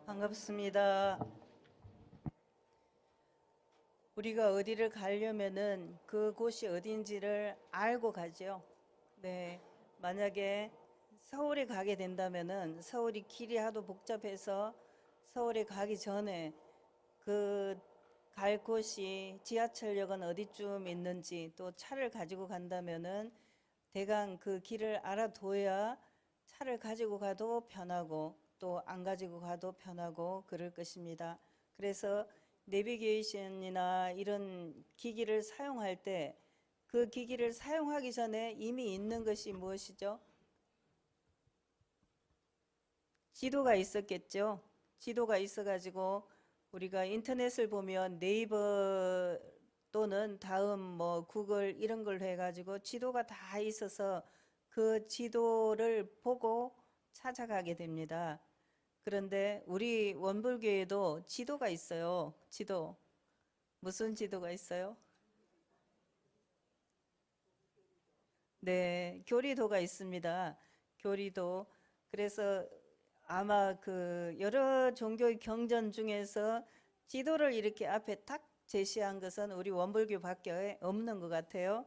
반갑습니다. 우리가 어디를 가려면은 그곳이 어딘지를 알고 가죠. 네. 만약에 서울에 가게 된다면은 서울이 길이 하도 복잡해서 서울에 가기 전에 그 갈 곳이 지하철역은 어디쯤 있는지 또 차를 가지고 간다면은 대강 그 길을 알아둬야 차를 가지고 가도 편하고 또 안 가지고 가도 편하고 그럴 것입니다. 그래서 내비게이션이나 이런 기기를 사용할 때 그 기기를 사용하기 전에 이미 있는 것이 무엇이죠? 지도가 있었겠죠. 지도가 있어가지고 우리가 인터넷을 보면 네이버 또는 다음 뭐 구글 이런 걸 해가지고 지도가 다 있어서 그 지도를 보고 찾아가게 됩니다. 그런데 우리 원불교에도 지도가 있어요. 지도. 무슨 지도가 있어요? 네, 교리도가 있습니다. 교리도. 그래서 아마 그 여러 종교의 경전 중에서 지도를 이렇게 앞에 딱 제시한 것은 우리 원불교밖에 없는 것 같아요.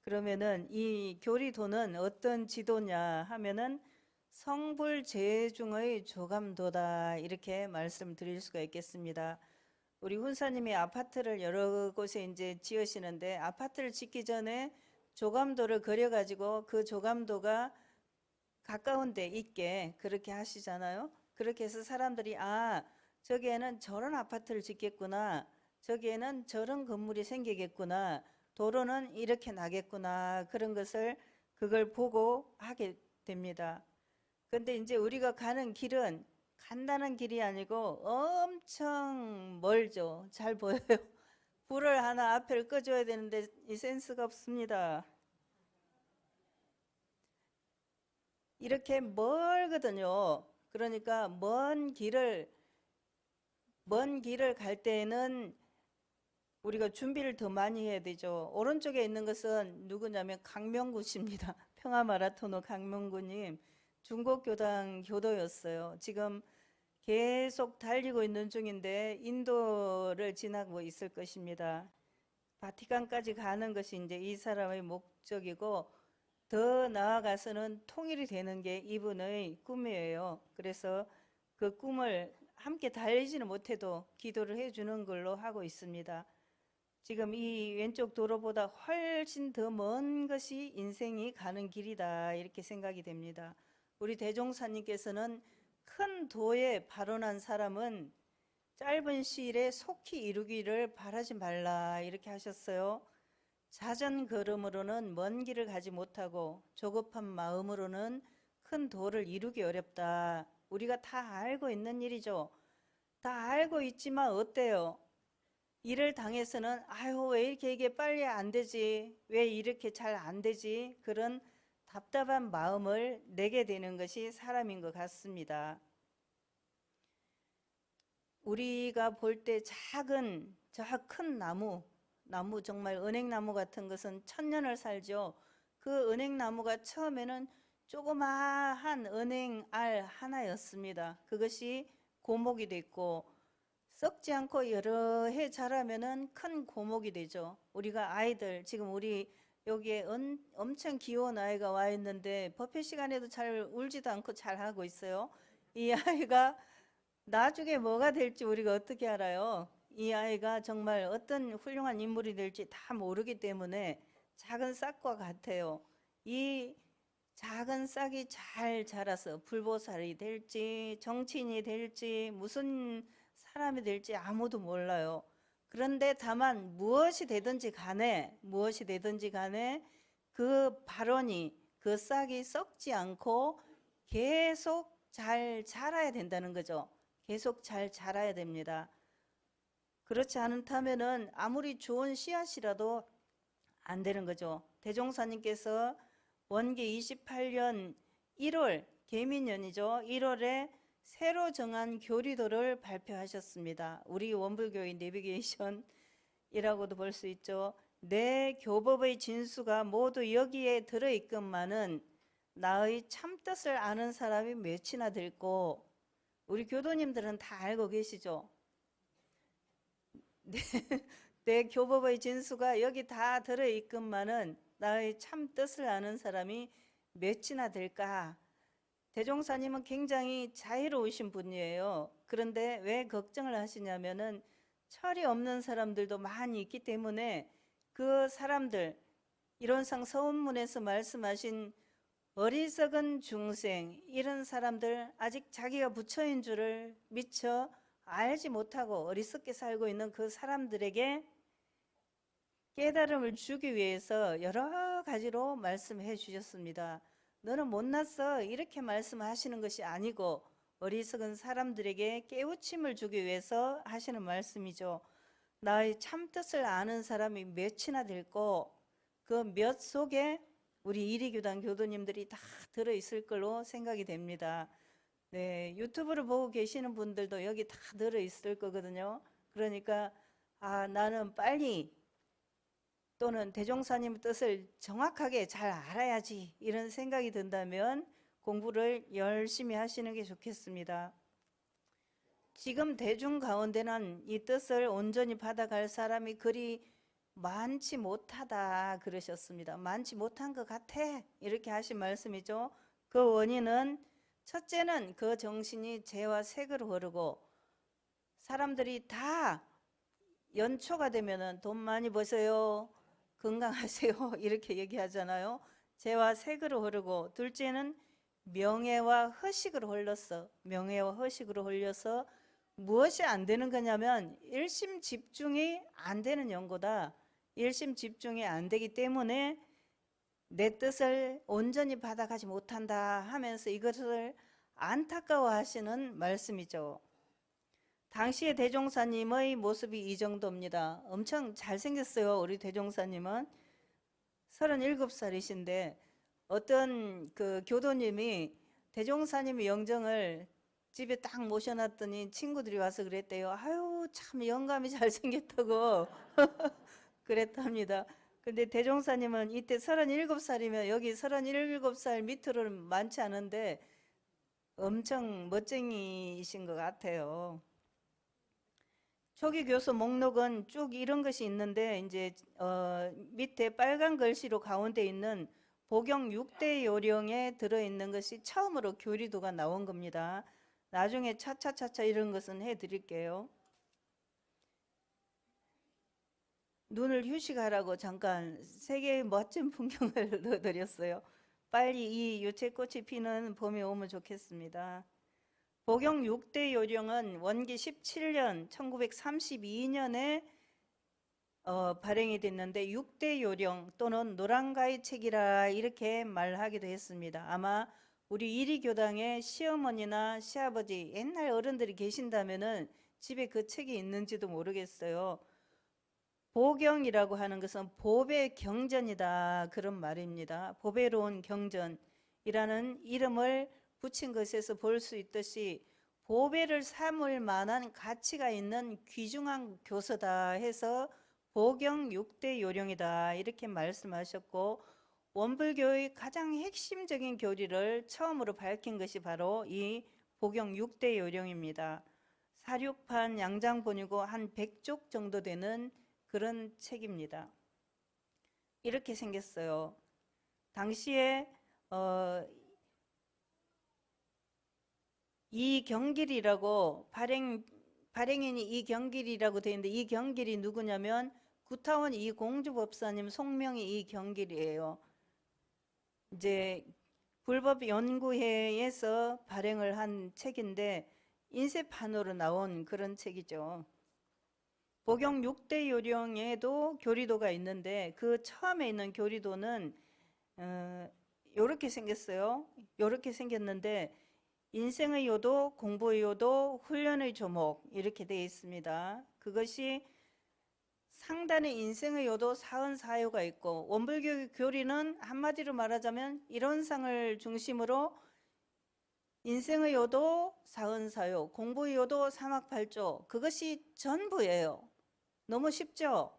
그러면은 이 교리도는 어떤 지도냐 하면은 성불재중의 조감도다 이렇게 말씀드릴 수가 있겠습니다. 우리 훈사님이 아파트를 여러 곳에 이제 지으시는데 아파트를 짓기 전에 조감도를 그려가지고 그 조감도가 가까운 데 있게 그렇게 하시잖아요. 그렇게 해서 사람들이 저기에는 저런 아파트를 짓겠구나. 저기에는 저런 건물이 생기겠구나. 도로는 이렇게 나겠구나. 그런 것을 그걸 보고 하게 됩니다. 근데 이제 우리가 가는 길은 간단한 길이 아니고 엄청 멀죠. 잘 보여요. 불을 하나 앞을 꺼줘야 되는데 이 센스가 없습니다. 이렇게 멀거든요. 그러니까 먼 길을 갈 때에는 우리가 준비를 더 많이 해야 되죠. 오른쪽에 있는 것은 누구냐면 강명구 씨입니다. 평화마라토너 강명구님. 중국교당 교도였어요. 지금 계속 달리고 있는 중인데 인도를 지나고 있을 것입니다. 바티칸까지 가는 것이 이제 이 사람의 목적이고 더 나아가서는 통일이 되는 게 이분의 꿈이에요. 그래서 그 꿈을 함께 달리지는 못해도 기도를 해주는 걸로 하고 있습니다. 지금 이 왼쪽 도로보다 훨씬 더 먼 것이 인생이 가는 길이다 이렇게 생각이 됩니다. 우리 대종사님께서는 큰 도에 발원한 사람은 짧은 시일에 속히 이루기를 바라지 말라 이렇게 하셨어요. 잦은 걸음으로는 먼 길을 가지 못하고 조급한 마음으로는 큰 도를 이루기 어렵다. 우리가 다 알고 있는 일이죠. 다 알고 있지만 어때요? 일을 당해서는 아유 왜 이렇게 이게 빨리 안 되지? 왜 이렇게 잘 안 되지? 그런 답답한 마음을 내게 되는 것이 사람인 것 같습니다. 우리가 볼 때 작은 저 큰 나무 정말 은행나무 같은 것은 천년을 살죠. 그 은행나무가 처음에는 조그마한 은행알 하나였습니다. 그것이 고목이 됐고 썩지 않고 여러 해 자라면은 큰 고목이 되죠. 우리가 아이들 지금 우리 여기에 엄청 귀여운 아이가 와 있는데 법회 시간에도 잘 울지도 않고 잘 하고 있어요. 이 아이가 나중에 뭐가 될지 우리가 어떻게 알아요? 이 아이가 정말 어떤 훌륭한 인물이 될지 다 모르기 때문에 작은 싹과 같아요. 이 작은 싹이 잘 자라서 불보살이 될지 정치인이 될지 무슨 사람이 될지 아무도 몰라요. 그런데 다만 무엇이 되든지 간에 그 발원이 그 싹이 썩지 않고 계속 잘 자라야 된다는 거죠. 계속 잘 자라야 됩니다. 그렇지 않다면은 아무리 좋은 씨앗이라도 안 되는 거죠. 대종사님께서 원기 28년 1월 개민년이죠. 1월에 새로 정한 교리도를 발표하셨습니다. 우리 원불교의 내비게이션이라고도 볼 수 있죠. 내 교법의 진수가 모두 여기에 들어있건만은 나의 참뜻을 아는 사람이 몇이나 될고 우리 교도님들은 다 알고 계시죠? 내 교법의 진수가 여기 다 들어있건만은 나의 참 뜻을 아는 사람이 몇이나 될까? 대종사님은 굉장히 자유로우신 분이에요. 그런데 왜 걱정을 하시냐면은 철이 없는 사람들도 많이 있기 때문에 그 사람들, 이론상 서원문에서 말씀하신 어리석은 중생, 이런 사람들, 아직 자기가 부처인 줄을 미처 알지 못하고 어리석게 살고 있는 그 사람들에게 깨달음을 주기 위해서 여러 가지로 말씀해 주셨습니다. 너는 못났어, 이렇게 말씀하시는 것이 아니고 어리석은 사람들에게 깨우침을 주기 위해서 하시는 말씀이죠. 나의 참뜻을 아는 사람이 몇이나 될고 그 몇 속에 우리 이리교단 교도님들이 다 들어있을 걸로 생각이 됩니다. 네, 유튜브를 보고 계시는 분들도 여기 다 들어있을 거거든요. 그러니까 나는 빨리 또는 대종사님 뜻을 정확하게 잘 알아야지, 이런 생각이 든다면 공부를 열심히 하시는 게 좋겠습니다. 지금 대중 가운데는 이 뜻을 온전히 받아갈 사람이 그리 많지 못하다 그러셨습니다. 많지 못한 것 같아, 이렇게 하신 말씀이죠. 그 원인은 첫째는 그 정신이 재와 색으로 흐르고, 사람들이 다 연초가 되면은 돈 많이 버세요, 건강하세요 이렇게 얘기하잖아요. 재와 색으로 흐르고, 둘째는 명예와 허식으로 흘렀어. 명예와 허식으로 흘려서 무엇이 안 되는 거냐면 일심 집중이 안 되는 연고다. 일심 집중이 안 되기 때문에 내 뜻을 온전히 받아가지 못한다 하면서 이것을 안타까워하시는 말씀이죠. 당시의 대종사님의 모습이 이 정도입니다. 엄청 잘생겼어요. 우리 대종사님은 37살이신데 어떤 그 교도님이 대종사님의 영정을 집에 딱 모셔놨더니 친구들이 와서 그랬대요. 아유, 참 영감이 잘생겼다고 그랬답니다. 근데 대종사님은 이때 37살이면 여기 37살 밑으로는 많지 않은데 엄청 멋쟁이신 것 같아요. 초기 교수 목록은 쭉 이런 것이 있는데 이제 밑에 빨간 글씨로 가운데 있는 복용 6대 요령에 들어있는 것이 처음으로 교리도가 나온 겁니다. 나중에 차차차차 이런 것은 해드릴게요. 눈을 휴식하라고 잠깐 세계의 멋진 풍경을 넣어드렸어요. 빨리 이 유채꽃이 피는 봄이 오면 좋겠습니다. 복용 6대 요령은 원기 17년 1932년에 발행이 됐는데 6대 요령 또는 노란가위 책이라 이렇게 말하기도 했습니다. 아마 우리 이리교당의 시어머니나 시아버지 옛날 어른들이 계신다면은 집에 그 책이 있는지도 모르겠어요. 보경이라고 하는 것은 보배 경전이다, 그런 말입니다. 보배로운 경전이라는 이름을 붙인 것에서 볼 수 있듯이 보배를 삼을 만한 가치가 있는 귀중한 교서다 해서 보경 6대 요령이다 이렇게 말씀하셨고, 원불교의 가장 핵심적인 교리를 처음으로 밝힌 것이 바로 이 보경 6대 요령입니다. 사륙판 양장본이고 한 100쪽 정도 되는 그런 책입니다. 이렇게 생겼어요. 당시에 이경길이라고 발행인이 이경길이라고 되어 있는데, 이경길이 누구냐면 구타원 이공주법사님 속명이 이경길이에요. 이제 불법연구회에서 발행을 한 책인데 인쇄판으로 나온 그런 책이죠. 복용 6대 요령에도 교리도가 있는데 그 처음에 있는 교리도는 요렇게 생겼어요. 요렇게 생겼는데 인생의 요도, 공부의 요도, 훈련의 조목 이렇게 되어 있습니다. 그것이 상단에 인생의 요도 44요가 있고, 원불교 교리는 한마디로 말하자면 이론상을 중심으로 인생의 요도 44요, 공부의 요도 3학8조, 그것이 전부예요. 너무 쉽죠?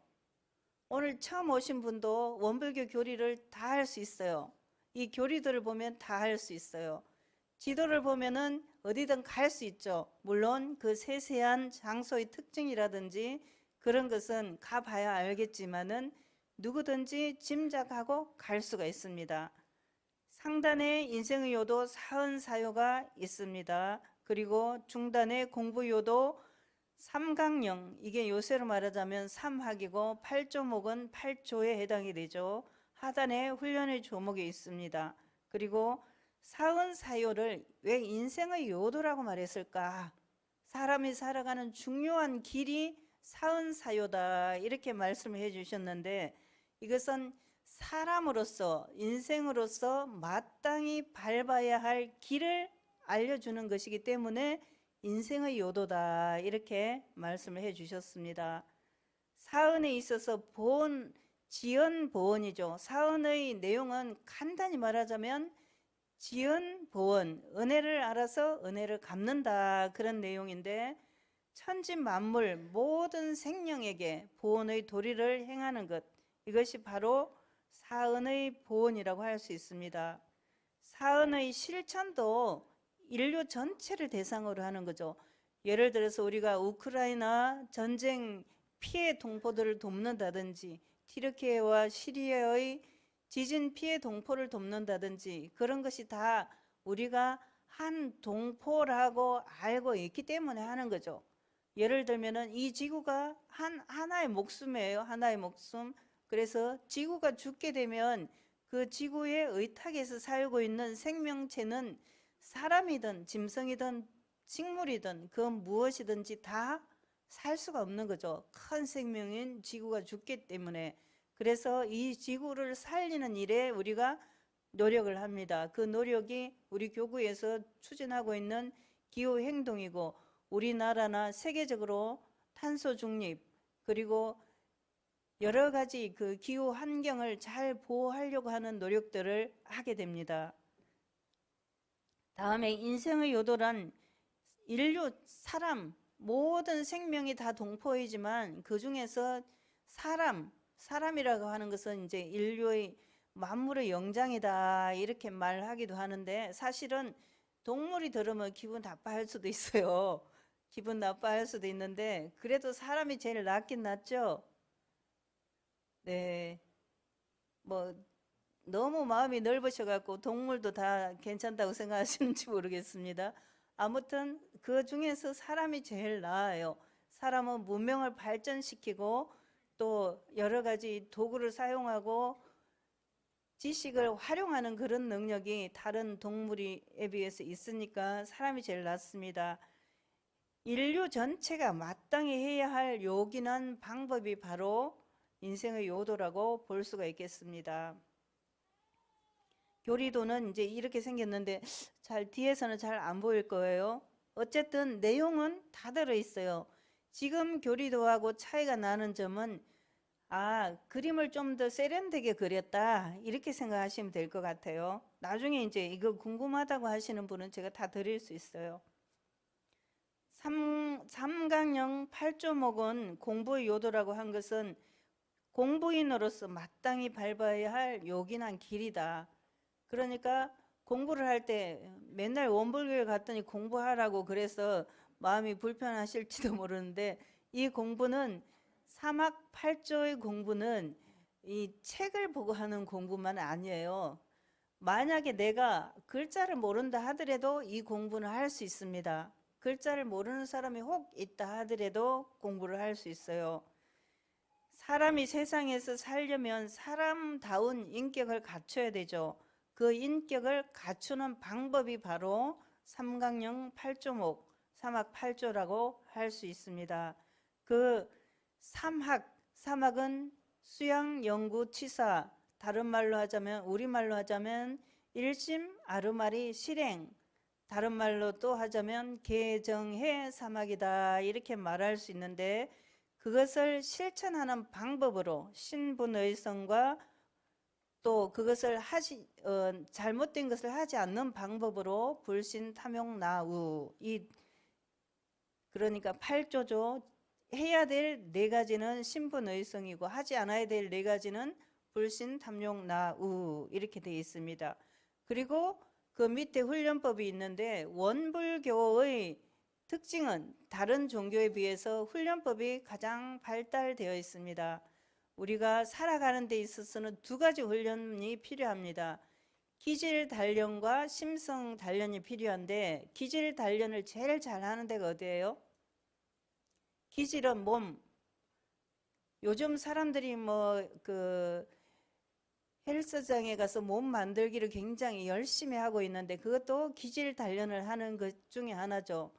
오늘 처음 오신 분도 원불교 교리를 다 할 수 있어요. 이 교리들을 보면 다 할 수 있어요. 지도를 보면은 어디든 갈 수 있죠. 물론 그 세세한 장소의 특징이라든지 그런 것은 가봐야 알겠지만은 누구든지 짐작하고 갈 수가 있습니다. 상단에 인생의 요도 사은사요가 있습니다. 그리고 중단에 공부요도 삼강령, 이게 요새로 말하자면 삼학이고 팔조목은 팔조에 해당이 되죠. 하단에 훈련의 조목이 있습니다. 그리고 사은사요를 왜 인생의 요도라고 말했을까? 사람이 살아가는 중요한 길이 사은사요다 이렇게 말씀을 해주셨는데, 이것은 사람으로서 인생으로서 마땅히 밟아야 할 길을 알려주는 것이기 때문에 인생의 요도다 이렇게 말씀을 해주셨습니다. 사은에 있어서 보은, 지연 보은이죠. 사은의 내용은 간단히 말하자면 지연 보은, 은혜를 알아서 은혜를 갚는다 그런 내용인데, 천지 만물 모든 생명에게 보은의 도리를 행하는 것, 이것이 바로 사은의 보은이라고 할 수 있습니다. 사은의 실천도 인류 전체를 대상으로 하는 거죠. 예를 들어서 우리가 우크라이나 전쟁 피해 동포들을 돕는다든지, 튀르키예와 시리아의 지진 피해 동포를 돕는다든지, 그런 것이 다 우리가 한 동포라고 알고 있기 때문에 하는 거죠. 예를 들면은 이 지구가 하나의 목숨이에요. 하나의 목숨. 그래서 지구가 죽게 되면 그 지구의 의탁에서 살고 있는 생명체는 사람이든 짐승이든 식물이든 그 무엇이든지 다 살 수가 없는 거죠. 큰 생명인 지구가 죽기 때문에. 그래서 이 지구를 살리는 일에 우리가 노력을 합니다. 그 노력이 우리 교구에서 추진하고 있는 기후행동이고, 우리나라나 세계적으로 탄소 중립, 그리고 여러 가지 그 기후 환경을 잘 보호하려고 하는 노력들을 하게 됩니다. 다음에 인생의 요도란 인류, 사람, 모든 생명이 다 동포이지만 그 중에서 사람이라고 하는 것은 이제 인류의 만물의 영장이다 이렇게 말하기도 하는데, 사실은 동물이 들으면 기분 나빠할 수도 있어요. 기분 나빠할 수도 있는데 그래도 사람이 제일 낫긴 낫죠. 네, 뭐 너무 마음이 넓으셔갖고 동물도 다 괜찮다고 생각하시는지 모르겠습니다. 아무튼 그 중에서 사람이 제일 나아요. 사람은 문명을 발전시키고 또 여러 가지 도구를 사용하고 지식을 활용하는 그런 능력이 다른 동물에 비해서 있으니까 사람이 제일 낫습니다. 인류 전체가 마땅히 해야 할 요긴한 방법이 바로 인생의 요도라고 볼 수가 있겠습니다. 교리도는 이제 이렇게 생겼는데 잘 뒤에서는 잘 안 보일 거예요. 어쨌든 내용은 다 들어있어요. 지금 교리도하고 차이가 나는 점은 그림을 좀 더 세련되게 그렸다 이렇게 생각하시면 될 것 같아요. 나중에 이제 이거 궁금하다고 하시는 분은 제가 다 드릴 수 있어요. 삼강령 8조목은 공부의 요도라고 한 것은 공부인으로서 마땅히 밟아야 할 요긴한 길이다. 그러니까 공부를 할 때 맨날 원불교에 갔더니 공부하라고 그래서 마음이 불편하실지도 모르는데, 이 공부는 사막 8조의 공부는 이 책을 보고 하는 공부만 아니에요. 만약에 내가 글자를 모른다 하더라도 이 공부는 할 수 있습니다. 글자를 모르는 사람이 혹 있다 하더라도 공부를 할 수 있어요. 사람이 세상에서 살려면 사람다운 인격을 갖춰야 되죠. 그 인격을 갖추는 방법이 바로 삼강령 8조목, 사막 8조라고 할 수 있습니다. 그 삼학은 수양, 연구, 치사, 다른 말로 하자면, 우리말로 하자면 일심, 아르마리, 실행, 다른 말로 또 하자면 개정해 사막이다 이렇게 말할 수 있는데, 그것을 실천하는 방법으로 신분의성과 또 그것을 잘못된 것을 하지 않는 방법으로 불신, 탐욕, 나우, 그러니까 8조죠. 해야 될 4가지는 신분의성이고 하지 않아야 될 4가지는 불신, 탐욕, 나우 이렇게 되어 있습니다. 그리고 그 밑에 훈련법이 있는데 원불교의 특징은 다른 종교에 비해서 훈련법이 가장 발달되어 있습니다. 우리가 살아가는 데 있어서는 두 가지 훈련이 필요합니다. 기질 단련과 심성 단련이 필요한데 기질 단련을 제일 잘하는 데가 어디예요? 기질은 몸. 요즘 사람들이 헬스장에 가서 몸 만들기를 굉장히 열심히 하고 있는데 그것도 기질 단련을 하는 것 중에 하나죠.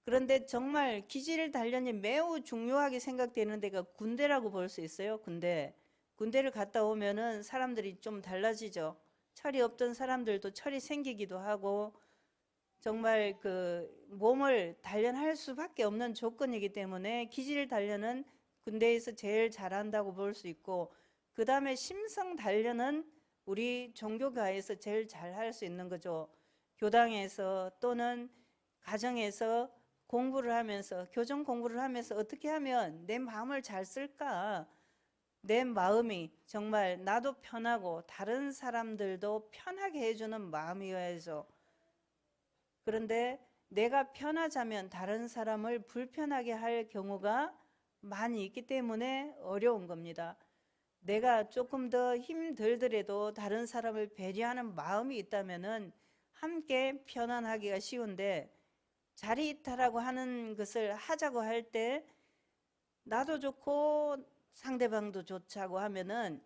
그런데 정말 기질 단련이 매우 중요하게 생각되는 데가 군대라고 볼 수 있어요. 군대를 갔다 오면은 사람들이 좀 달라지죠. 철이 없던 사람들도 철이 생기기도 하고 정말 그 몸을 단련할 수밖에 없는 조건이기 때문에 기질 단련은 군대에서 제일 잘한다고 볼 수 있고 그 다음에 심성 단련은 우리 종교가에서 제일 잘할 수 있는 거죠. 교당에서 또는 가정에서 공부를 하면서 교정 공부를 하면서 어떻게 하면 내 마음을 잘 쓸까? 내 마음이 정말 나도 편하고 다른 사람들도 편하게 해주는 마음이어야죠. 그런데 내가 편하자면 다른 사람을 불편하게 할 경우가 많이 있기 때문에 어려운 겁니다. 내가 조금 더 힘들더라도 다른 사람을 배려하는 마음이 있다면은 함께 편안하기가 쉬운데 자리이탈하고 하는 것을 하자고 할 때 나도 좋고 상대방도 좋자고 하면은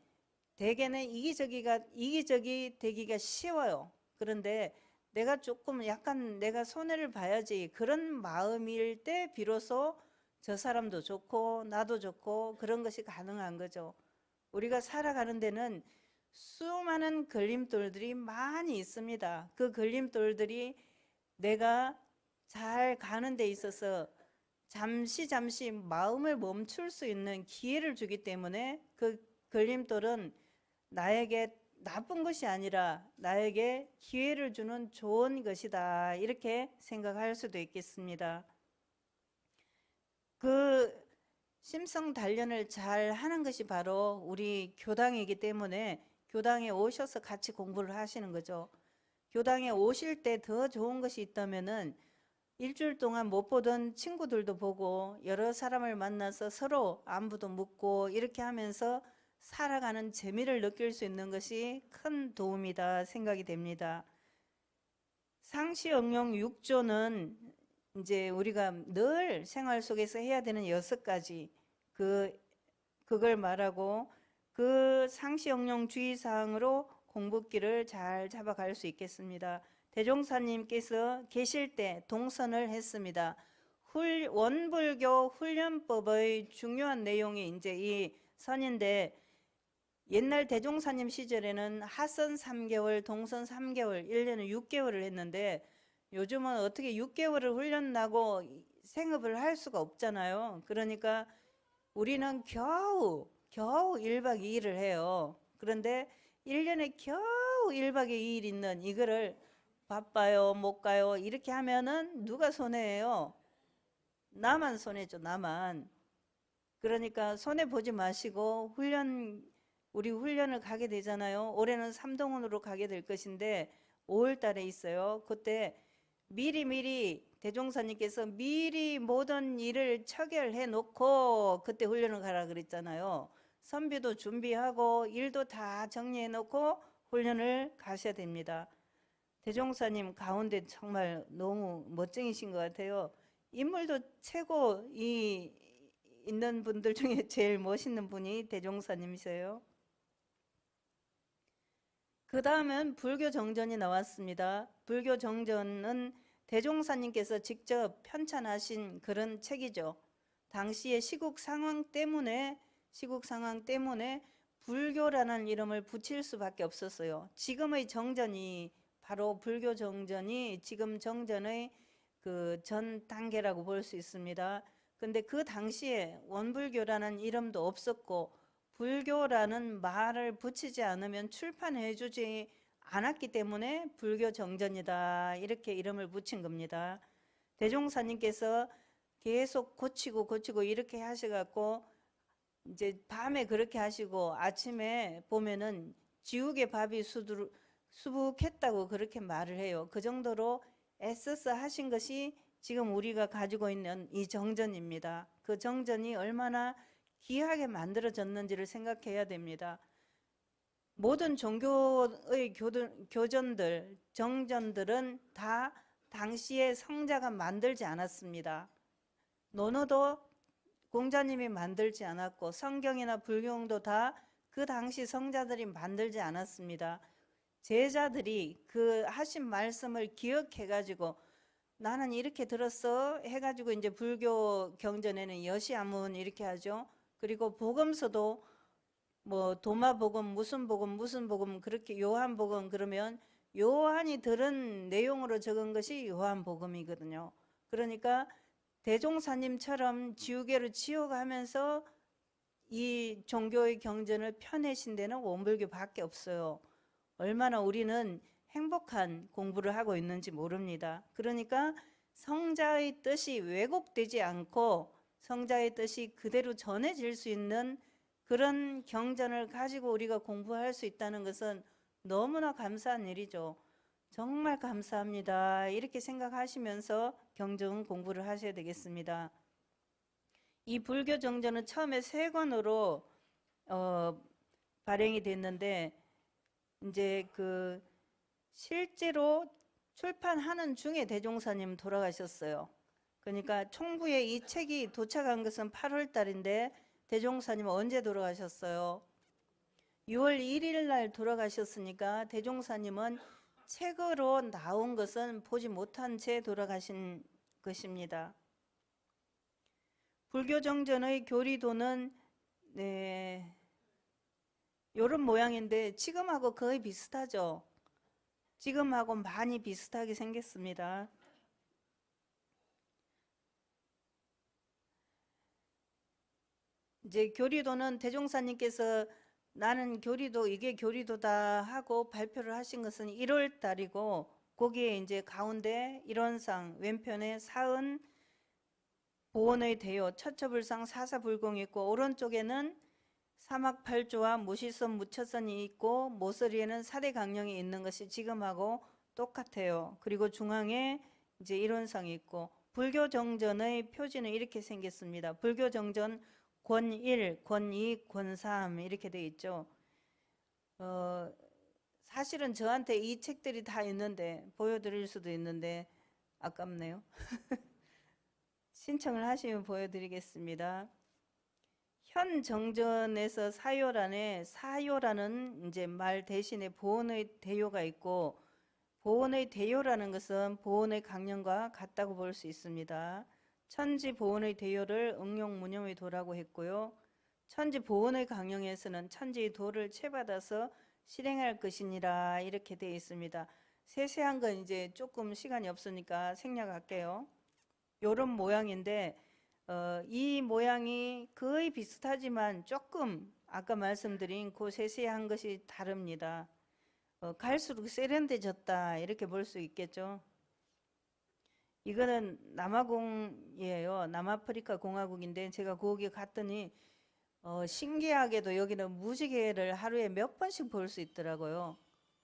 대개는 이기적이 되기가 쉬워요. 그런데 내가 조금 약간 내가 손해를 봐야지 그런 마음일 때 비로소 저 사람도 좋고 나도 좋고 그런 것이 가능한 거죠. 우리가 살아가는 데는 수많은 걸림돌들이 많이 있습니다. 그 걸림돌들이 내가 잘 가는 데 있어서 잠시 마음을 멈출 수 있는 기회를 주기 때문에 그 걸림돌은 나에게 나쁜 것이 아니라 나에게 기회를 주는 좋은 것이다. 이렇게 생각할 수도 있겠습니다. 그 심성 단련을 잘 하는 것이 바로 우리 교당이기 때문에 교당에 오셔서 같이 공부를 하시는 거죠. 교당에 오실 때 더 좋은 것이 있다면은 일주일 동안 못 보던 친구들도 보고 여러 사람을 만나서 서로 안부도 묻고 이렇게 하면서 살아가는 재미를 느낄 수 있는 것이 큰 도움이다 생각이 됩니다. 상시응용 6조는 이제 우리가 늘 생활 속에서 해야 되는 6가지 그걸 말하고 그 상시응용 주의사항으로 공부기를 잘 잡아갈 수 있겠습니다. 대종사님께서 계실 때 동선을 했습니다. 원불교 훈련법의 중요한 내용이 이제 이 선인데 옛날 대종사님 시절에는 하선 3개월, 동선 3개월, 1년은 6개월을 했는데 요즘은 어떻게 6개월을 훈련하고 생업을 할 수가 없잖아요. 그러니까 우리는 겨우 1박 2일을 해요. 그런데 1년에 겨우 1박 2일 있는 이거를 바빠요, 못 가요 이렇게 하면은 누가 손해예요? 나만 손해죠, 나만. 그러니까 손해 보지 마시고 우리 훈련을 가게 되잖아요. 올해는 삼동원으로 가게 될 것인데 5월 달에 있어요. 그때 미리 대종사님께서 미리 모든 일을 처결해 놓고 그때 훈련을 가라 그랬잖아요. 선비도 준비하고 일도 다 정리해 놓고 훈련을 가셔야 됩니다. 대종사님 가운데 정말 너무 멋쟁이신 것 같아요. 인물도 최고 있는 분들 중에 제일 멋있는 분이 대종사님이세요. 그 다음은 불교 정전이 나왔습니다. 불교 정전은 대종사님께서 직접 편찬하신 그런 책이죠. 당시의 시국 상황 때문에 불교라는 이름을 붙일 수밖에 없었어요. 지금의 정전이 바로 불교 정전이 지금 정전의 그 전 단계라고 볼 수 있습니다. 근데 그 당시에 원불교라는 이름도 없었고 불교라는 말을 붙이지 않으면 출판해 주지 않았기 때문에 불교 정전이다 이렇게 이름을 붙인 겁니다. 대종사님께서 계속 고치고 이렇게 하셔갖고 이제 밤에 그렇게 하시고 아침에 보면은 지우개 밥이 수북했다고 그렇게 말을 해요. 그 정도로 애써서 하신 것이 지금 우리가 가지고 있는 이 정전입니다. 그 정전이 얼마나 귀하게 만들어졌는지를 생각해야 됩니다. 모든 종교의 교전들, 정전들은 다 당시에 성자가 만들지 않았습니다. 논어도 공자님이 만들지 않았고 성경이나 불경도 다 그 당시 성자들이 만들지 않았습니다. 제자들이 그 하신 말씀을 기억해가지고 나는 이렇게 들었어 해가지고 이제 불교 경전에는 여시아문 이렇게 하죠. 그리고 복음서도 뭐 도마복음 무슨 복음 그렇게 요한복음 그러면 요한이 들은 내용으로 적은 것이 요한복음이거든요. 그러니까 대종사님처럼 지우개로 지워가면서 이 종교의 경전을 펴내신 데는 원불교밖에 없어요. 얼마나 우리는 행복한 공부를 하고 있는지 모릅니다. 그러니까 성자의 뜻이 왜곡되지 않고 성자의 뜻이 그대로 전해질 수 있는 그런 경전을 가지고 우리가 공부할 수 있다는 것은 너무나 감사한 일이죠. 정말 감사합니다. 이렇게 생각하시면서 경전 공부를 하셔야 되겠습니다. 이 불교 정전은 처음에 3권으로 발행이 됐는데 이제 그 실제로 출판하는 중에 대종사님 돌아가셨어요. 그러니까 총부에 이 책이 도착한 것은 8월 달인데 대종사님은 언제 돌아가셨어요? 6월 1일 날 돌아가셨으니까 대종사님은 책으로 나온 것은 보지 못한 채 돌아가신 것입니다. 불교정전의 교리도는 이런 모양인데 지금하고 거의 비슷하죠. 지금하고 많이 비슷하게 생겼습니다. 이제 교리도는 대종사님께서 나는 교리도 이게 교리도다 하고 발표를 하신 것은 1월 달이고 거기에 이제 가운데 일원상 왼편에 사은 보원의 대요 처처불상 사사불공이 있고 오른쪽에는 사막팔조와 무시선 무처선이 있고 모서리에는 사대강령이 있는 것이 지금하고 똑같아요. 그리고 중앙에 이제 일원상이 있고 불교정전의 표지는 이렇게 생겼습니다. 불교정전 권 1, 권 2, 권 3 이렇게 돼 있죠. 사실은 저한테 이 책들이 다 있는데 보여드릴 수도 있는데 아깝네요. 신청을 하시면 보여드리겠습니다. 현 정전에서 사요란에 사요라는 이제 말 대신에 보온의 대요가 있고 보온의 대요라는 것은 보온의 강령과 같다고 볼 수 있습니다. 천지 보온의 대요를 응용문용의 도라고 했고요. 천지 보온의 강령에서는 천지의 도를 채받아서 실행할 것이니라 이렇게 되어 있습니다. 세세한 건 이제 조금 시간이 없으니까 생략할게요. 요런 모양인데 이 모양이 거의 비슷하지만 조금 아까 말씀드린 그 세세한 것이 다릅니다. 갈수록 세련돼졌다 이렇게 볼 수 있겠죠. 이거는 남아공이에요. 남아프리카 공화국인데 제가 거기 갔더니 신기하게도 여기는 무지개를 하루에 몇 번씩 볼 수 있더라고요.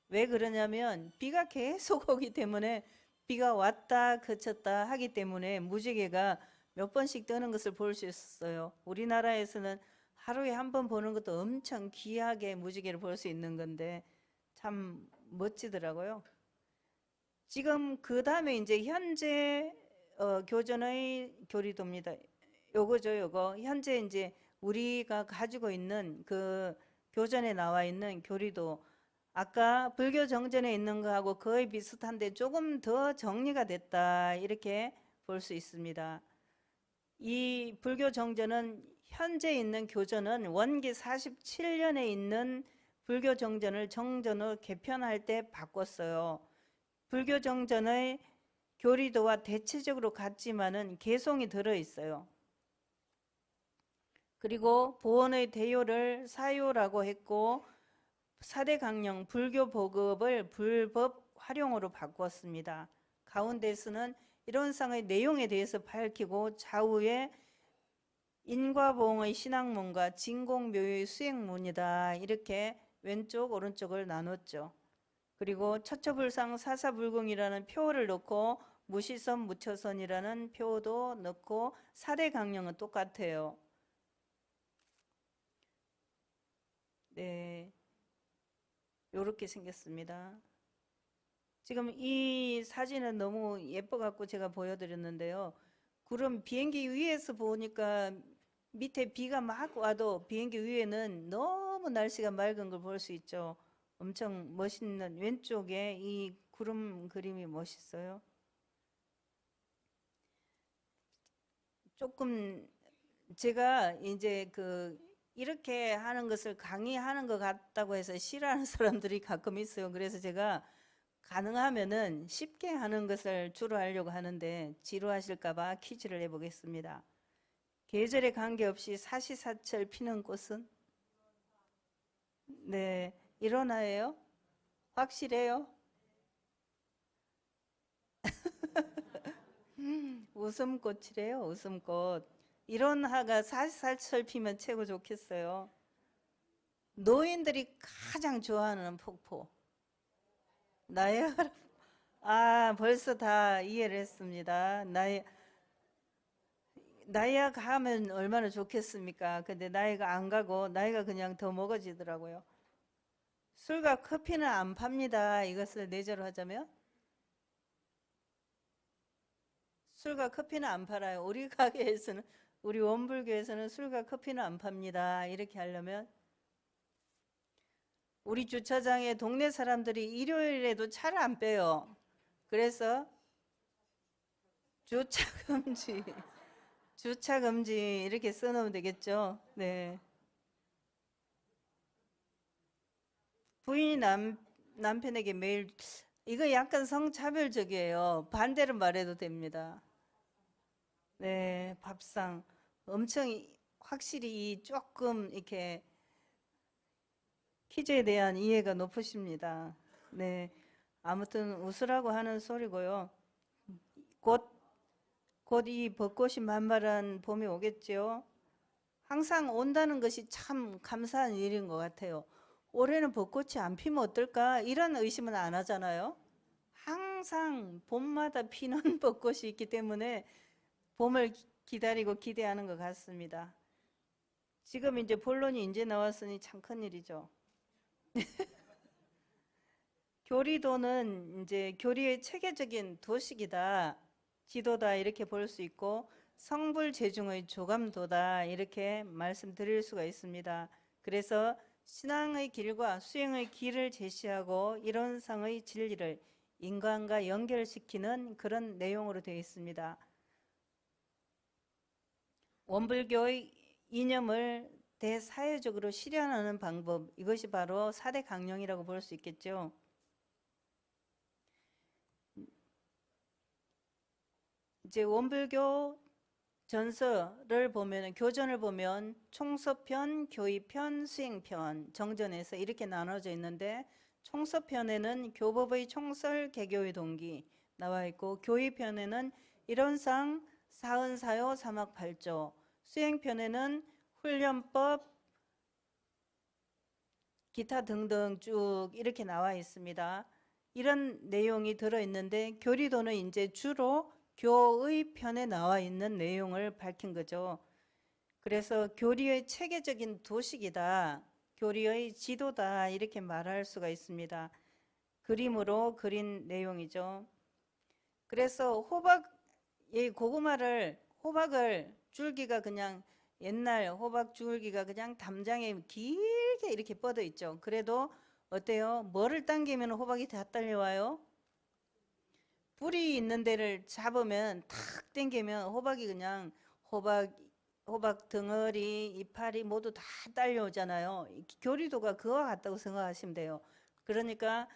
왜 그러냐면 비가 계속 오기 때문에 비가 왔다 그쳤다 하기 때문에 무지개가 몇 번씩 뜨는 것을 볼 수 있었어요. 우리나라에서는 하루에 한 번 보는 것도 엄청 귀하게 무지개를 볼 수 있는 건데 참 멋지더라고요. 지금 그 다음에 이제 현재 교전의 교리도입니다. 요거죠, 요거. 현재 이제 우리가 가지고 있는 그 교전에 나와 있는 교리도 아까 불교 정전에 있는 거하고 거의 비슷한데 조금 더 정리가 됐다 이렇게 볼 수 있습니다. 이 불교 정전은 현재 있는 교전은 원기 47년에 있는 불교 정전을 정전으로 개편할 때 바꿨어요. 불교 정전의 교리도와 대체적으로 같지만은 개송이 들어 있어요. 그리고 보원의 대요를 사요라고 했고 사대강령 불교 보급을 불법 활용으로 바꾸었습니다. 가운데서는 이론상의 내용에 대해서 밝히고 좌우에 인과보응의 신학문과 진공묘의 수행문이다 이렇게 왼쪽 오른쪽을 나눴죠. 그리고 처처불상 사사불궁이라는 표어를 넣고 무시선 무처선이라는 표어도 넣고 사대 강령은 똑같아요. 네, 요렇게 생겼습니다. 지금 이 사진은 너무 예뻐 갖고 제가 보여드렸는데요. 구름 비행기 위에서 보니까 밑에 비가 막 와도 비행기 위에는 너무 날씨가 맑은 걸 볼 수 있죠. 엄청 멋있는 왼쪽에 이 구름 그림이 멋있어요. 조금 제가 이제 이렇게 하는 것을 강의하는 것 같다고 해서 싫어하는 사람들이 가끔 있어요. 그래서 제가 가능하면은 쉽게 하는 것을 주로 하려고 하는데 지루하실까 봐 퀴즈를 내보겠습니다. 계절에 관계없이 사시사철 피는 꽃은? 네, 일어나예요? 확실해요? 웃음꽃이래요, 웃음꽃. 일어나가 사시사철 피면 최고 좋겠어요. 노인들이 가장 좋아하는 폭포. 나이아가라. 아, 벌써 다 이해를 했습니다. 나이가 가면 얼마나 좋겠습니까? 근데 나이가 안 가고 나이가 그냥 더 먹어지더라고요. 술과 커피는 안 팝니다. 이것을 내재로 하자면 술과 커피는 안 팔아요. 우리 가게에서는 우리 원불교에서는 술과 커피는 안 팝니다. 이렇게 하려면 우리 주차장에 동네 사람들이 일요일에도 차를 안 빼요. 그래서 주차 금지, 주차 금지 이렇게 써놓으면 되겠죠. 네. 부인이 남편에게 매일 이거 약간 성차별적이에요. 반대로 말해도 됩니다. 네, 밥상 엄청 확실히 조금 이렇게 퀴즈에 대한 이해가 높으십니다. 네, 아무튼 웃으라고 하는 소리고요. 곧, 곧 이 벚꽃이 만발한 봄이 오겠죠. 항상 온다는 것이 참 감사한 일인 것 같아요. 올해는 벚꽃이 안 피면 어떨까? 이런 의심은 안 하잖아요. 항상 봄마다 피는 벚꽃이 있기 때문에 봄을 기다리고 기대하는 것 같습니다. 지금 이제 본론이 이제 나왔으니 참 큰일이죠. 교리도는 이제 교리의 체계적인 도식이다, 지도다 이렇게 볼 수 있고 성불재중의 조감도다 이렇게 말씀드릴 수가 있습니다. 그래서 신앙의 길과 수행의 길을 제시하고 이론상의 진리를 인간과 연결시키는 그런 내용으로 되어 있습니다. 원불교의 이념을 대사회적으로 실현하는 방법, 이것이 바로 사대 강령이라고 볼 수 있겠죠. 이제 원불교 전서를 보면, 교전을 보면 총서편, 교의편, 수행편, 정전에서 이렇게 나눠져 있는데 총서편에는 교법의 총설, 개교의 동기 나와 있고 교의편에는 이론상 사은사요, 사막팔조, 수행편에는 훈련법, 기타 등등 쭉 이렇게 나와 있습니다. 이런 내용이 들어있는데 교리도는 이제 주로 교의 편에 나와 있는 내용을 밝힌 거죠. 그래서 교리의 체계적인 도식이다, 교리의 지도다 이렇게 말할 수가 있습니다. 그림으로 그린 내용이죠. 그래서 호박을 줄기가 그냥 옛날 호박 줄기가 그냥 담장에 길게 이렇게 뻗어 있죠. 그래도 어때요? 뭐를 당기면 호박이 다 딸려와요? 뿌리 있는 데를 잡으면 탁 당기면 호박이 그냥 호박 덩어리, 이파리 모두 다 딸려오잖아요. 교리도가 그와 같다고 생각하시면 돼요. 그러니까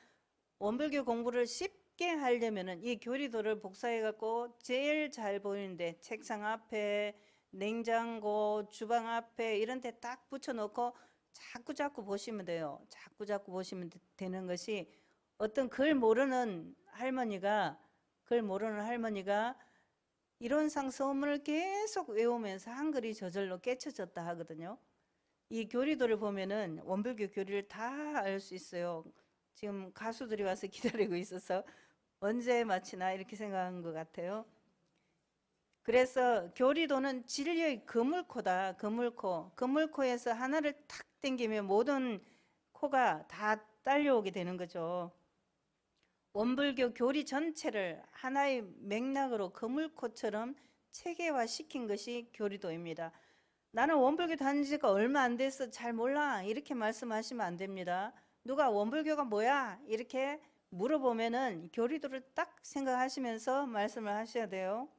원불교 공부를 쉽게 하려면은 이 교리도를 복사해 갖고 제일 잘 보이는데 책상 앞에, 냉장고, 주방 앞에 이런 데 딱 붙여 놓고 자꾸 보시면 돼요. 자꾸 보시면 되는 것이 어떤 글 모르는 할머니가 이론상 서문을 계속 외우면서 한글이 저절로 깨쳐졌다 하거든요. 이 교리도를 보면은 원불교 교리를 다 알 수 있어요. 지금 가수들이 와서 기다리고 있어서 언제 마치나 이렇게 생각한 것 같아요. 그래서 교리도는 진리의 그물코다. 그물코. 그물코에서 하나를 탁 당기면 모든 코가 다 딸려오게 되는 거죠. 원불교 교리 전체를 하나의 맥락으로 그물코처럼 체계화시킨 것이 교리도입니다. 나는 원불교 다닌 지가 얼마 안 돼서 잘 몰라 이렇게 말씀하시면 안 됩니다. 누가 원불교가 뭐야 이렇게 물어보면은 교리도를 딱 생각하시면서 말씀을 하셔야 돼요.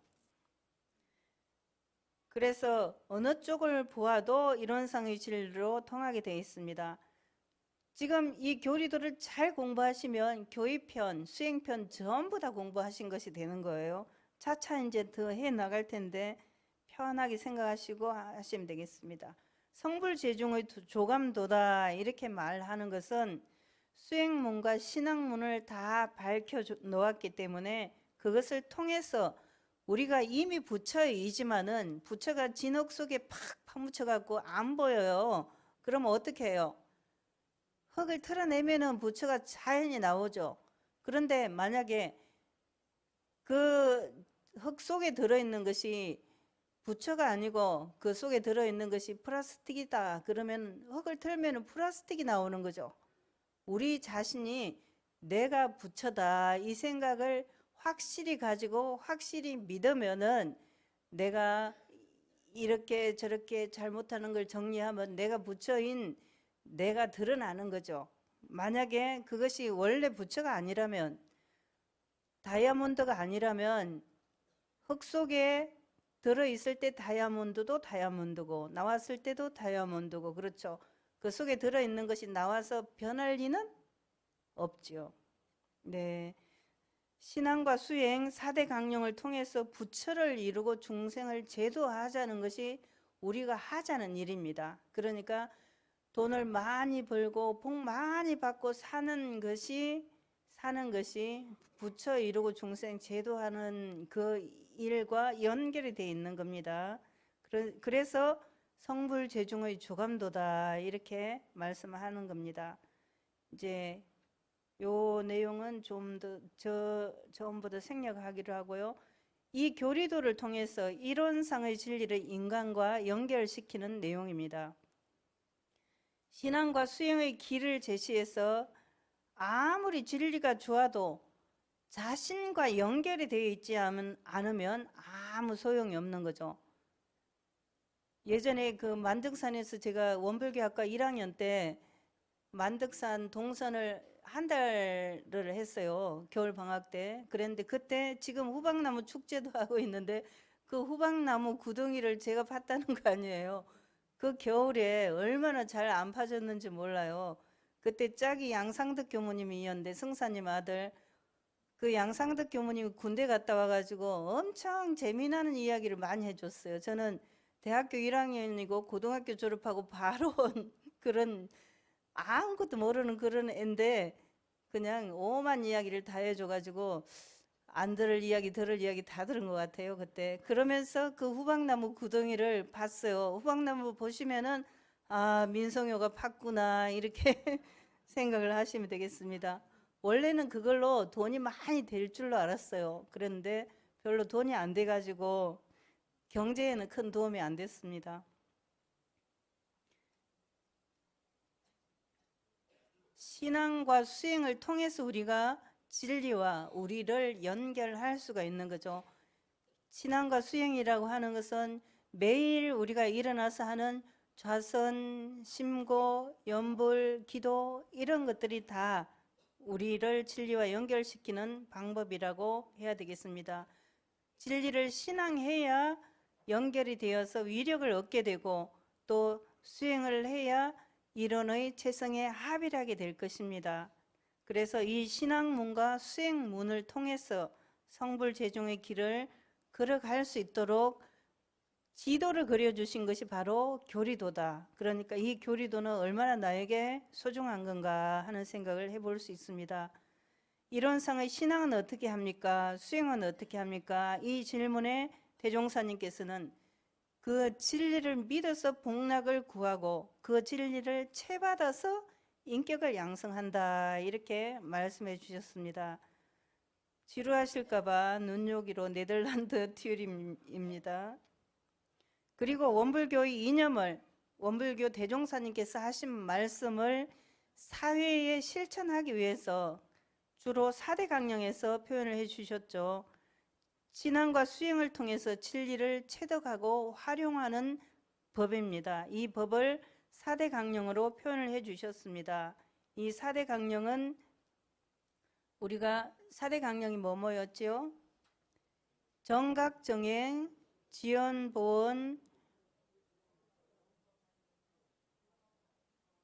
그래서 어느 쪽을 보아도 이론상의 진리로 통하게 되어 있습니다. 지금 이 교리도를 잘 공부하시면 교의편, 수행편 전부 다 공부하신 것이 되는 거예요. 차차 이제 더 해 나갈 텐데 편하게 생각하시고 하시면 되겠습니다. 성불재중의 조감도다 이렇게 말하는 것은 수행문과 신학문을 다 밝혀 놓았기 때문에 그것을 통해서 우리가 이미 부처이지만은 부처가 진흙 속에 팍 파묻혀 갖고 안 보여요. 그러면 어떻게 해요? 흙을 털어내면은 부처가 자연히 나오죠. 그런데 만약에 그 흙 속에 들어있는 것이 부처가 아니고 그 속에 들어있는 것이 플라스틱이다. 그러면 흙을 털면은 플라스틱이 나오는 거죠. 우리 자신이 내가 부처다 이 생각을 확실히 가지고 확실히 믿으면은 내가 이렇게 저렇게 잘못하는 걸 정리하면 내가 부처인 내가 드러나는 거죠. 만약에 그것이 원래 부처가 아니라면 다이아몬드가 아니라면 흙 속에 들어있을 때 다이아몬드도 다이아몬드고 나왔을 때도 다이아몬드고 그렇죠. 그 속에 들어있는 것이 나와서 변할 리는 없죠. 네. 신앙과 수행 4대 강령을 통해서 부처를 이루고 중생을 제도하자는 것이 우리가 하자는 일입니다. 그러니까 돈을 많이 벌고 복 많이 받고 사는 것이 부처 이루고 중생 제도하는 그 일과 연결이 되어 있는 겁니다. 그래서 성불재중의 조감도다 이렇게 말씀하는 겁니다. 이제 요 내용은 좀 더 전부 더 생략하기로 하고요. 이 교리도를 통해서 이론상의 진리를 인간과 연결시키는 내용입니다. 신앙과 수행의 길을 제시해서 아무리 진리가 좋아도 자신과 연결이 되어 있지 않으면 아무 소용이 없는 거죠. 예전에 그 만덕산에서 제가 원불교학과 1학년 때 만덕산 동선을 한 달을 했어요. 겨울 방학 때. 그랬는데 그때 지금 후박나무 축제도 하고 있는데 그 후박나무 구덩이를 제가 봤다는 거 아니에요. 그 겨울에 얼마나 잘 안 파졌는지 몰라요. 그때 짝이 양상득 교무님이었는데 성사님 아들 그 양상득 교무님이 군대 갔다 와가지고 엄청 재미나는 이야기를 많이 해줬어요. 저는 대학교 1학년이고 고등학교 졸업하고 바로 온 그런 아무것도 모르는 그런 애인데 그냥 오만 이야기를 다 해줘가지고 안 들을 이야기 들을 이야기 다 들은 것 같아요 그때. 그러면서 그 후박나무 구덩이를 봤어요. 후박나무 보시면은 아 민성효가 팠구나 이렇게 생각을 하시면 되겠습니다. 원래는 그걸로 돈이 많이 될 줄로 알았어요. 그런데 별로 돈이 안 돼가지고 경제에는 큰 도움이 안 됐습니다. 신앙과 수행을 통해서 우리가 진리와 우리를 연결할 수가 있는 거죠. 신앙과 수행이라고 하는 것은 매일 우리가 일어나서 하는 좌선, 심고, 염불, 기도 이런 것들이 다 우리를 진리와 연결시키는 방법이라고 해야 되겠습니다. 진리를 신앙해야 연결이 되어서 위력을 얻게 되고 또 수행을 해야 이론의 체성에 합일하게 될 것입니다. 그래서 이 신학문과 수행문을 통해서 성불재중의 길을 걸어갈 수 있도록 지도를 그려주신 것이 바로 교리도다. 그러니까 이 교리도는 얼마나 나에게 소중한 건가 하는 생각을 해볼 수 있습니다. 이론상의 신앙은 어떻게 합니까? 수행은 어떻게 합니까? 이 질문에 대종사님께서는 그 진리를 믿어서 복락을 구하고 그 진리를 채받아서 인격을 양성한다 이렇게 말씀해 주셨습니다. 지루하실까봐 눈요기로 네덜란드 튜립입니다. 그리고 원불교의 이념을 원불교 대종사님께서 하신 말씀을 사회에 실천하기 위해서 주로 4대 강령에서 표현을 해주셨죠. 진앙과 수행을 통해서 진리를 체득하고 활용하는 법입니다. 이 법을 4대 강령으로 표현을 해주셨습니다. 이 4대 강령은 우리가 4대 강령이 뭐였죠? 정각정행, 지연보원,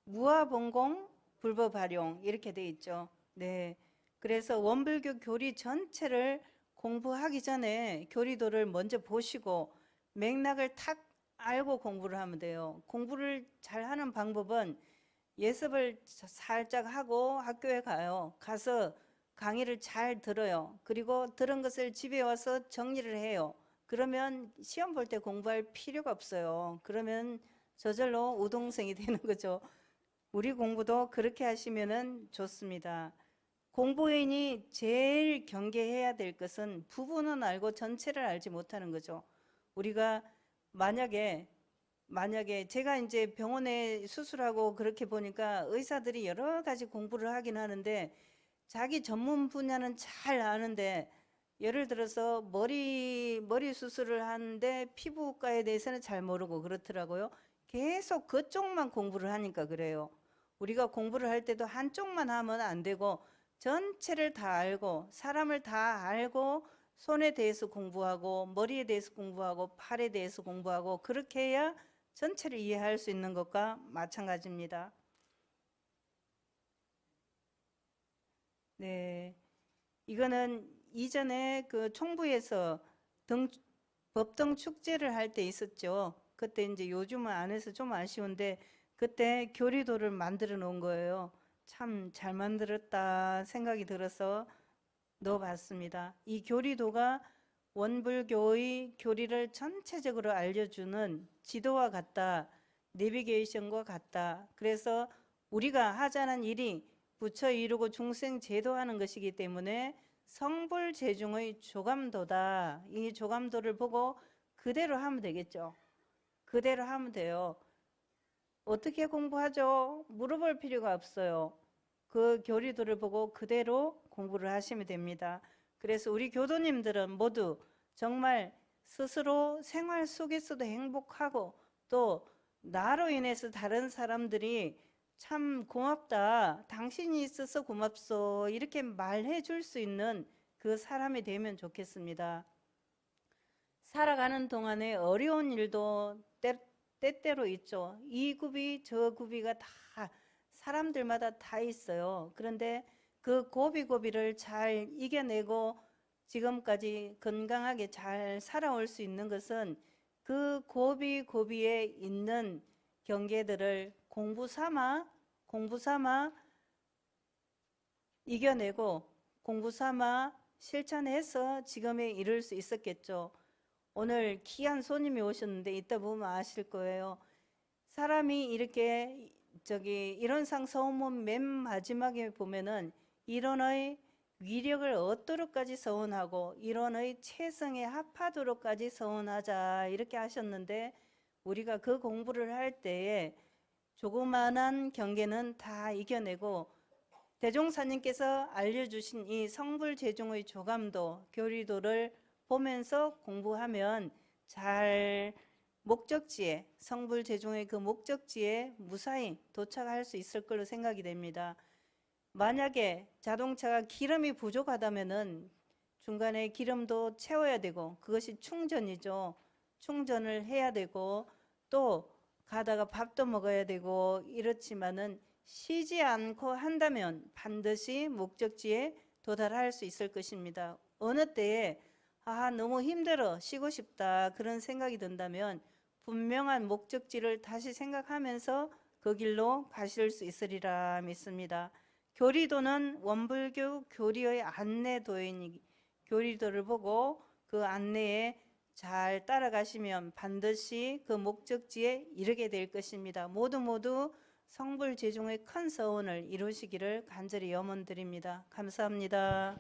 무아봉공, 불법활용 이렇게 돼 있죠. 네, 그래서 원불교 교리 전체를 공부하기 전에 교리도를 먼저 보시고 맥락을 탁 알고 공부를 하면 돼요. 공부를 잘하는 방법은 예습을 살짝 하고 학교에 가요. 가서 강의를 잘 들어요. 그리고 들은 것을 집에 와서 정리를 해요. 그러면 시험 볼 때 공부할 필요가 없어요. 그러면 저절로 우동생이 되는 거죠. 우리 공부도 그렇게 하시면 좋습니다. 공부인이 제일 경계해야 될 것은 부분은 알고 전체를 알지 못하는 거죠. 우리가 만약에 제가 이제 병원에 수술하고 그렇게 보니까 의사들이 여러 가지 공부를 하긴 하는데 자기 전문 분야는 잘 아는데 예를 들어서 머리 수술을 하는데 피부과에 대해서는 잘 모르고 그렇더라고요. 계속 그쪽만 공부를 하니까 그래요. 우리가 공부를 할 때도 한쪽만 하면 안 되고 전체를 다 알고 사람을 다 알고 손에 대해서 공부하고 머리에 대해서 공부하고 팔에 대해서 공부하고 그렇게 해야 전체를 이해할 수 있는 것과 마찬가지입니다. 네, 이거는 이전에 그 총부에서 법등 축제를 할 때 있었죠. 그때 이제 요즘은 안 해서 좀 아쉬운데 그때 교리도를 만들어 놓은 거예요. 참 잘 만들었다 생각이 들어서 넣어봤습니다. 이 교리도가 원불교의 교리를 전체적으로 알려주는 지도와 같다, 내비게이션과 같다. 그래서 우리가 하자는 일이 부처 이루고 중생 제도하는 것이기 때문에 성불제중의 조감도다. 이 조감도를 보고 그대로 하면 되겠죠. 그대로 하면 돼요. 어떻게 공부하죠? 물어볼 필요가 없어요. 그 교리도를 보고 그대로 공부를 하시면 됩니다. 그래서 우리 교도님들은 모두 정말 스스로 생활 속에서도 행복하고 또 나로 인해서 다른 사람들이 참 고맙다, 당신이 있어서 고맙소 이렇게 말해 줄 수 있는 그 사람이 되면 좋겠습니다. 살아가는 동안에 어려운 일도 때때로 있죠. 이 구비 저 구비가 다 사람들마다 다 있어요. 그런데 그 고비고비를 잘 이겨내고 지금까지 건강하게 잘 살아올 수 있는 것은 그 고비고비에 있는 경계들을 공부 삼아 이겨내고 공부 삼아 실천해서 지금에 이를 수 있었겠죠. 오늘 귀한 손님이 오셨는데 이따 보면 아실 거예요. 사람이 이렇게 일원상 서원문 맨 마지막에 보면은 일원의 위력을 얻도록까지 서원하고 일원의 체성에 합하도록까지 서원하자 이렇게 하셨는데 우리가 그 공부를 할 때에 조그만한 경계는 다 이겨내고 대종사님께서 알려주신 이 성불제중의 조감도 교리도를 보면서 공부하면 잘 목적지에 성불제중의 그 목적지에 무사히 도착할 수 있을 걸로 생각이 됩니다. 만약에 자동차가 기름이 부족하다면은 중간에 기름도 채워야 되고 그것이 충전이죠. 충전을 해야 되고 또 가다가 밥도 먹어야 되고 이렇지만은 쉬지 않고 한다면 반드시 목적지에 도달할 수 있을 것입니다. 어느 때에 너무 힘들어 쉬고 싶다 그런 생각이 든다면 분명한 목적지를 다시 생각하면서 그 길로 가실 수 있으리라 믿습니다. 교리도는 원불교 교리의 안내도이니 교리도를 보고 그 안내에 잘 따라가시면 반드시 그 목적지에 이르게 될 것입니다. 모두 성불 제중의 큰 서원을 이루시기를 간절히 염원드립니다. 감사합니다.